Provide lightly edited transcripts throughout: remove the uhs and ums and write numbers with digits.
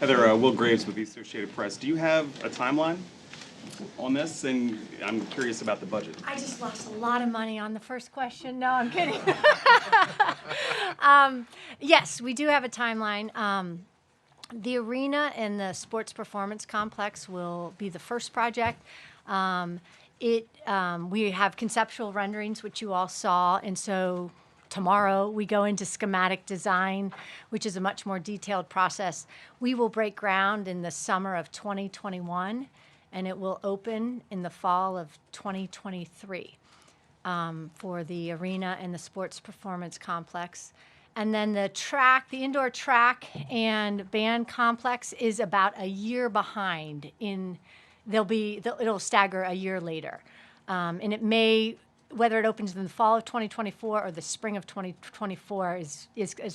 Heather, Will Graves with the Associated Press. Do you have a timeline on this? And I'm curious about the budget. I just lost a lot of money on the first question. No, I'm kidding. Yes, we do have a timeline. The arena and the sports performance complex will be the first project. We have conceptual renderings, which you all saw, and so tomorrow we go into schematic design, which is a much more detailed process. We will break ground in the summer of 2021, and it will open in the fall of 2023 for the arena and the sports performance complex. And then the indoor track and band complex is about a year behind. It'll stagger a year later. And it may, whether it opens in the fall of 2024 or the spring of 2024 is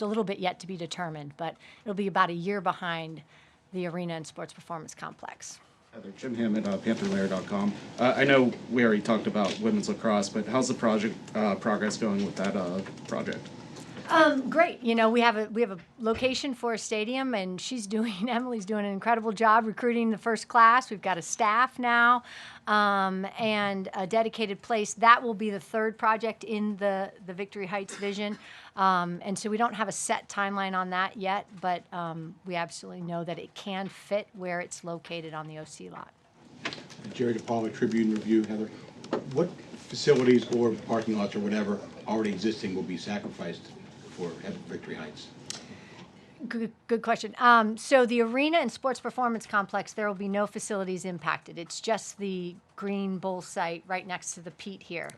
a little bit yet to be determined, but it'll be about a year behind the arena and sports performance complex. Heather, Jim Hammond, PantherLair.com. I know we already talked about women's lacrosse, but how's the project progress going with that project? Great. You know, we have a location for a stadium, and Emily's doing an incredible job recruiting the first class. We've got a staff now, and a dedicated place. That will be the third project in the Victory Heights vision. And so we don't have a set timeline on that yet, but we absolutely know that it can fit where it's located on the OC lot. Jerry DePaula, Tribune Review. Heather, what facilities or parking lots or whatever already existing will be sacrificed for Victory Heights? Good question. So the arena and sports performance complex, there will be no facilities impacted. It's just the green bowl site right next to the Pitt here.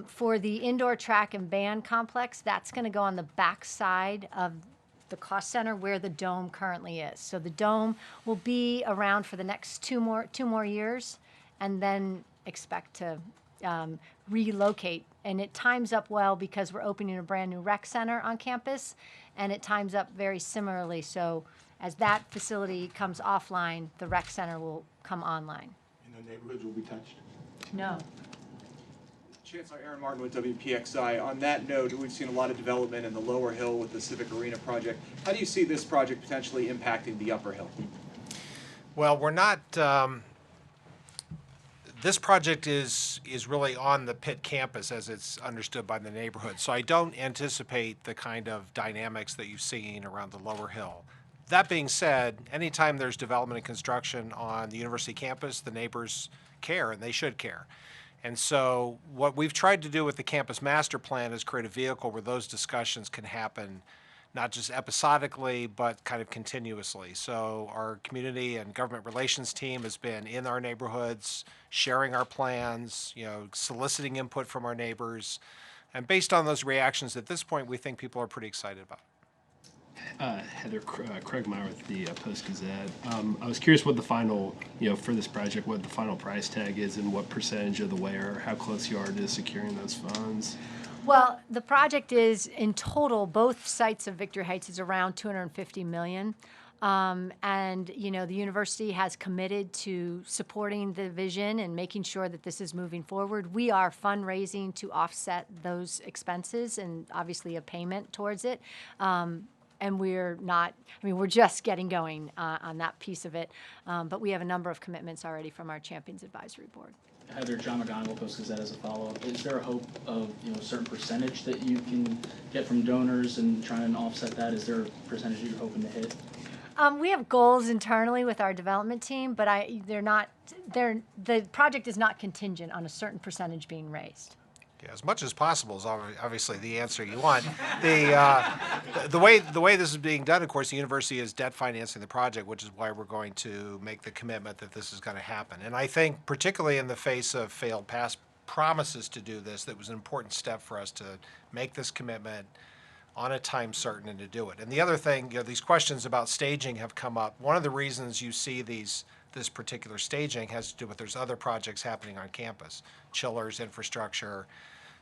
For the indoor track and band complex, that's going to go on the back side of the cost center where the dome currently is. So the dome will be around for the next two more years, and then expect to relocate. And it times up well because we're opening a brand new rec center on campus, and it times up very similarly. So as that facility comes offline, the rec center will come online. And the neighborhoods will be touched? No. Chancellor Aaron Martin with WPXI. On that note, we've seen a lot of development in the lower hill with the Civic Arena project. How do you see this project potentially impacting the upper hill? Well, we're not. This project is really on the Pitt campus as it's understood by the neighborhood. So I don't anticipate the kind of dynamics that you've seen around the lower hill. That being said, anytime there's development and construction on the university campus, the neighbors care, and they should care. And so what we've tried to do with the campus master plan is create a vehicle where those discussions can happen not just episodically, but kind of continuously. So our community and government relations team has been in our neighborhoods, sharing our plans, soliciting input from our neighbors. And based on those reactions at this point, we think people are pretty excited about it. Heather, Craig Meyer with the Post-Gazette. I was curious what the final, for this project, what the final price tag is and what percentage of the way or how close you are to securing those funds. Well, the project is, in total, both sites of Victory Heights is around $250 million. And, the university has committed to supporting the vision and making sure that this is moving forward. We are fundraising to offset those expenses and obviously a payment towards it. And we're just getting going on that piece of it. But we have a number of commitments already from our Champions Advisory Board. Heather, John McGonigal, Post-Gazette as a follow-up. Is there a hope of a certain percentage that you can get from donors and try and offset that? Is there a percentage that you're hoping to hit? We have goals internally with our development team, but the project is not contingent on a certain percentage being raised. Yeah, as much as possible is obviously the answer you want. The way this is being done, of course, the university is debt financing the project, which is why we're going to make the commitment that this is going to happen. And I think, particularly in the face of failed past promises to do this, that was an important step for us to make this commitment on a time certain and to do it. And the other thing, these questions about staging have come up. One of the reasons you see this particular staging has to do with there's other projects happening on campus, chillers, infrastructure.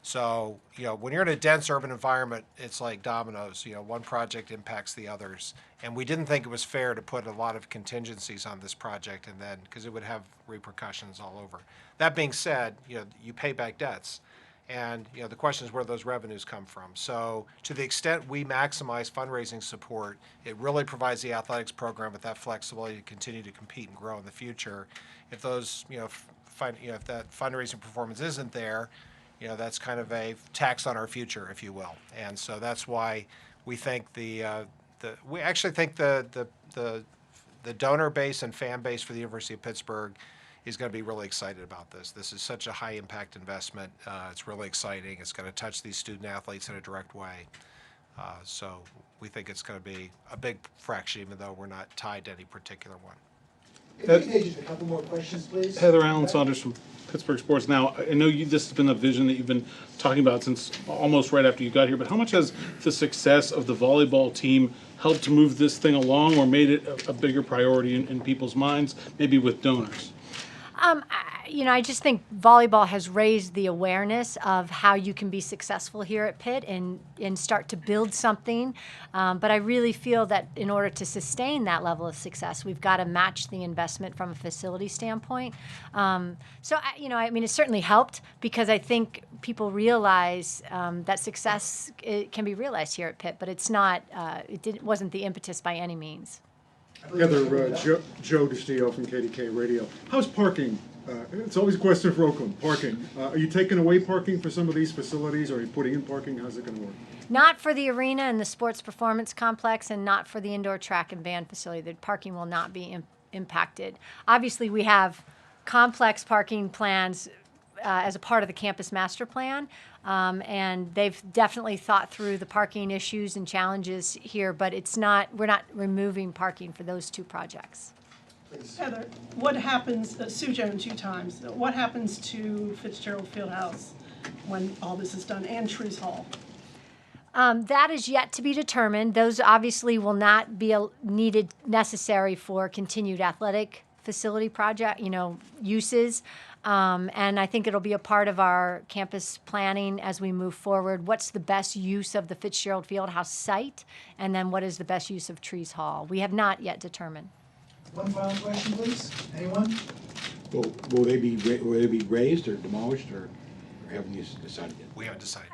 So, when you're in a dense urban environment, it's like dominoes. One project impacts the others. And we didn't think it was fair to put a lot of contingencies on this project because it would have repercussions all over. That being said, you pay back debts. And, the question is where those revenues come from. So to the extent we maximize fundraising support, it really provides the athletics program with that flexibility to continue to compete and grow in the future. If those, if that fundraising performance isn't there, that's kind of a tax on our future, if you will. And so that's why we think we actually think the donor base and fan base for the University of Pittsburgh is going to be really excited about this. This is such a high impact investment. It's really exciting. It's going to touch these student athletes in a direct way. So we think it's going to be a big fraction, even though we're not tied to any particular one. Could we take just a couple more questions, please? Heather Allen Saunders from Pittsburgh Sports. Now, I know this has been a vision that you've been talking about since almost right after you got here, but how much has the success of the volleyball team helped to move this thing along or made it a bigger priority in people's minds, maybe with donors? I just think volleyball has raised the awareness of how you can be successful here at Pitt and start to build something. But I really feel that in order to sustain that level of success, we've got to match the investment from a facility standpoint. It certainly helped because I think people realize that success can be realized here at Pitt, but it's not. Wasn't the impetus by any means. Heather, Joe DeStio from KDK Radio. How's parking? It's always a question for Oakland, parking. Are you taking away parking for some of these facilities, or are you putting in parking? How's it going to work? Not for the arena and the sports performance complex, and not for the indoor track and band facility. The parking will not be impacted. Obviously, we have complex parking plans as a part of the campus master plan, and they've definitely thought through the parking issues and challenges here, but we're not removing parking for those two projects. Heather, what happens, Sue Jones, 2 times, what happens to Fitzgerald Fieldhouse when all this is done, and Trees Hall? That is yet to be determined. Those obviously will not be necessary for continued athletic facility project, uses. And I think it'll be a part of our campus planning as we move forward. What's the best use of the Fitzgerald Fieldhouse site? And then what is the best use of Trees Hall? We have not yet determined. One final question, please. Anyone? Will they be raised or demolished, or haven't you decided yet? We haven't decided.